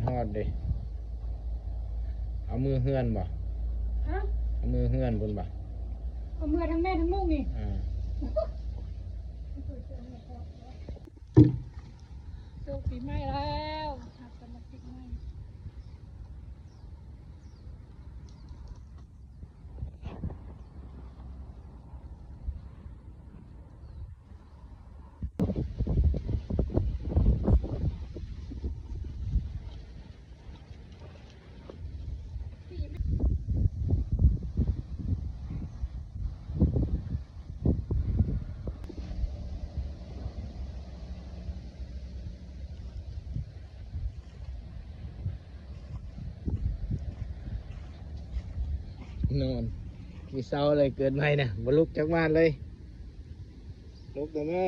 ฮอดเด้เอามือเฮือนบ่ฮะเอามือเฮือนบนบ่เอามือทั้งแม่ทั้งลูกนี่โชคปีใหม่แล้วหักสมาชิกใหม่นอนมีเศร้าอะไรเกิดใหม่นะบ่ลุกจากบ้านเลยลุกแต่แม่